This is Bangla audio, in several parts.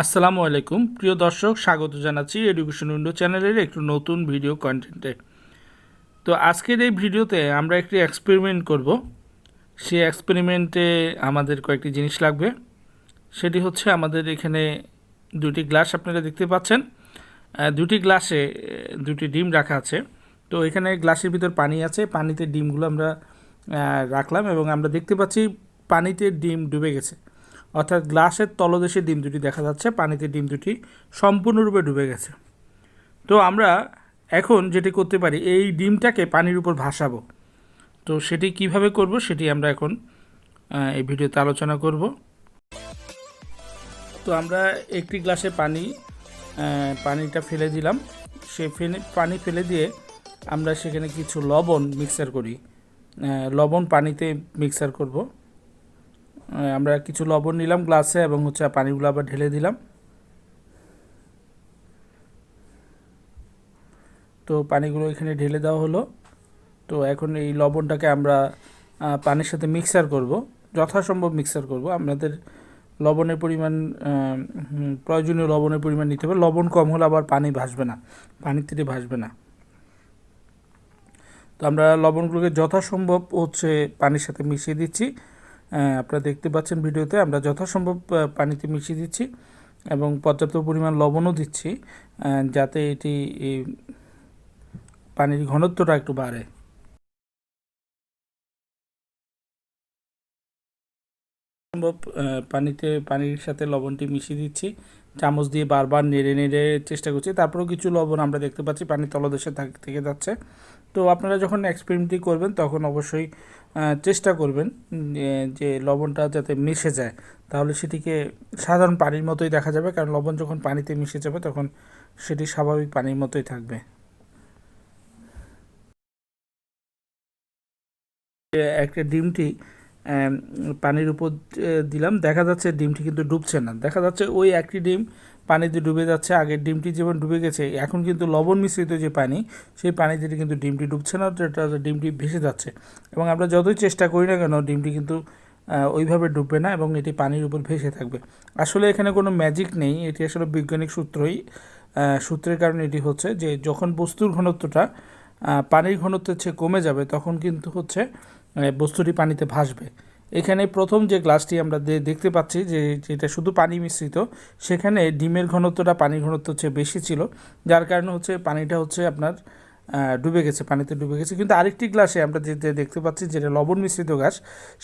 আসসালামু আলাইকুম প্রিয় দর্শক, স্বাগত জানাচ্ছি এডুকেশন উইন্ডো চ্যানেলের একটু নতুন ভিডিও কন্টেন্টে। তো আজকের এই ভিডিওতে আমরা একটি এক্সপেরিমেন্ট করব। সেই এক্সপেরিমেন্টে আমাদের কয়েকটি জিনিস লাগবে। সেটি হচ্ছে আমাদের এখানে দুটি গ্লাস আপনারা দেখতে পাচ্ছেন। দুটি গ্লাসে দুটি ডিম রাখা আছে। তো এখানে গ্লাসের ভিতর পানি আছে, পানিতে ডিমগুলো আমরা রাখলাম এবং আমরা দেখতে পাচ্ছি পানিতে ডিম ডুবে গেছে, অর্থাৎ গ্লাসের তলদেশে ডিম দুটি দেখা যাচ্ছে, পানিতে ডিম দুটি সম্পূর্ণরূপে ডুবে গেছে। তো আমরা এখন যেটি করতে পারি, এই ডিমটাকে পানির উপর ভাসাবো। তো সেটি কিভাবে করব সেটি আমরা এখন এই ভিডিওতে আলোচনা করব। তো আমরা একটি গ্লাসে পানিটা ফেলে দিলাম। পানি ফেলে দিয়ে আমরা সেখানে কিছু লবণ মিক্সার করি। লবণ পানিতে মিক্সার করব। আমরা কিছু লবণ নিলাম গ্লাসে এবং পানিগুলো আবার ঢেলে দিলাম। তো পানিগুলো এখানে ঢেলে দেওয়া হলো। তো এখন এই লবণটাকে আমরা পানির সাথে মিক্সার করব, যথাসম্ভব মিক্সার করব। আপনাদের লবণের পরিমাণ প্রয়োজনীয় লবণের পরিমাণ নিতে হবে। লবণ কম হলে আবার পানি ভাসবে না, পানিতে ভাসবে না। তো আমরা লবণগুলোকে যথাসম্ভব পানির সাথে মিশিয়ে দিচ্ছি। আপনারা দেখতে পাচ্ছেন ভিডিওতে আমরা যথাসম্ভব পানিতে মিশিয়ে দিচ্ছি এবং পর্যাপ্ত পরিমাণ লবণও দিচ্ছি, যাতে এটি পানির ঘনত্বটা একটু বাড়ে। সম্ভব পানির সাথে লবণটি মিশিয়ে দিচ্ছি, চামচ দিয়ে বারবার নেড়ে নেড়ে চেষ্টা করছি। তারপরেও কিছু লবণ আমরা দেখতে পাচ্ছি পানির তলদেশে থেকে যাচ্ছে। তো আপনারা যখন এক্সপেরিমেন্টটি করবেন তখন অবশ্যই চেষ্টা করবেন যে লবণটা যাতে মিশে যায়, তাহলে সেটিকে সাধারণ পানির মতোই দেখা যাবে। কারণ লবণ যখন পানিতে মিশে যাবে তখন সেটি স্বাভাবিক পানির মতোই থাকবে। একটা ডিমটি পানির উপর দিলাম, দেখা যাচ্ছে ডিমটি কিন্তু ডুবছে না। দেখা যাচ্ছে ওই একটি ডিম পানিতে ডুবে যাচ্ছে। আগের ডিমটি যেমন ডুবে গেছে, এখন কিন্তু লবণ মিশ্রিত যে পানি, সেই পানিতে কিন্তু ডিমটি ডুবছে না, ডিমটি ভেসে যাচ্ছে। এবং আমরা যতই চেষ্টা করি না কেন ডিমটি কিন্তু ওইভাবে ডুববে না এবং এটি পানির উপর ভেসে থাকবে। আসলে এখানে কোনো ম্যাজিক নেই, এটি আসলে বৈজ্ঞানিক সূত্রের কারণে এটি হচ্ছে যে যখন বস্তুর ঘনত্বটা পানির ঘনত্বের চেয়ে কমে যাবে তখন কিন্তু বস্তুটি পানিতে ভাসবে। এখানে প্রথম যে গ্লাসটি আমরা দেখতে পাচ্ছি যেটা শুধু পানি মিশ্রিত, সেখানে ডিমের ঘনত্বটা পানির ঘনত্বের চেয়ে বেশি ছিল, যার কারণে পানিটা আপনার ডুবে গেছে, পানিতে ডুবে গেছে। কিন্তু আরেকটি গ্লাসে আমরা যেটা দেখতে পাচ্ছি, যেটা লবণ মিশ্রিত গ্লাস,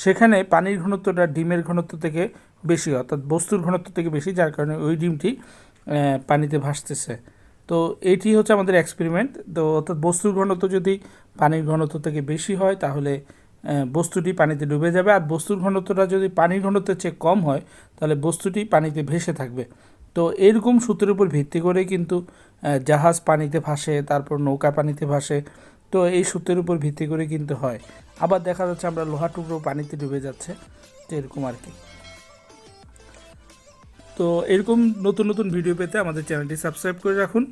সেখানে পানির ঘনত্বটা ডিমের ঘনত্ব থেকে বেশি, অর্থাৎ বস্তুর ঘনত্ব থেকে বেশি, যার কারণে ওই ডিমটি পানিতে ভাসতেছে। তো এটি আমাদের এক্সপেরিমেন্ট। তো অর্থাৎ বস্তুর ঘনত্ব যদি পানির ঘনত্ব থেকে বেশি হয় তাহলে বস্তুটি পানিতে ডুবে যাবে, আর বস্তুর ঘনত্বটা যদি পানির ঘনত্বের চেয়ে কম হয় তাহলে বস্তুটি পানিতে ভেসে থাকবে। তো এরকম সূত্রের উপর ভিত্তি করে কিন্তু জাহাজ পানিতে ভাসে, তারপর নৌকা পানিতে ভাসে। তো এই সূত্রের উপর ভিত্তি করে কিন্তু হয়। আবার দেখা যাচ্ছে আমরা লোহা টুকরো পানিতে ডুবে যাচ্ছে, তো এরকম আর কি। তো এরকম নতুন নতুন ভিডিও পেতে আমাদের চ্যানেলটি সাবস্ক্রাইব করে রাখুন।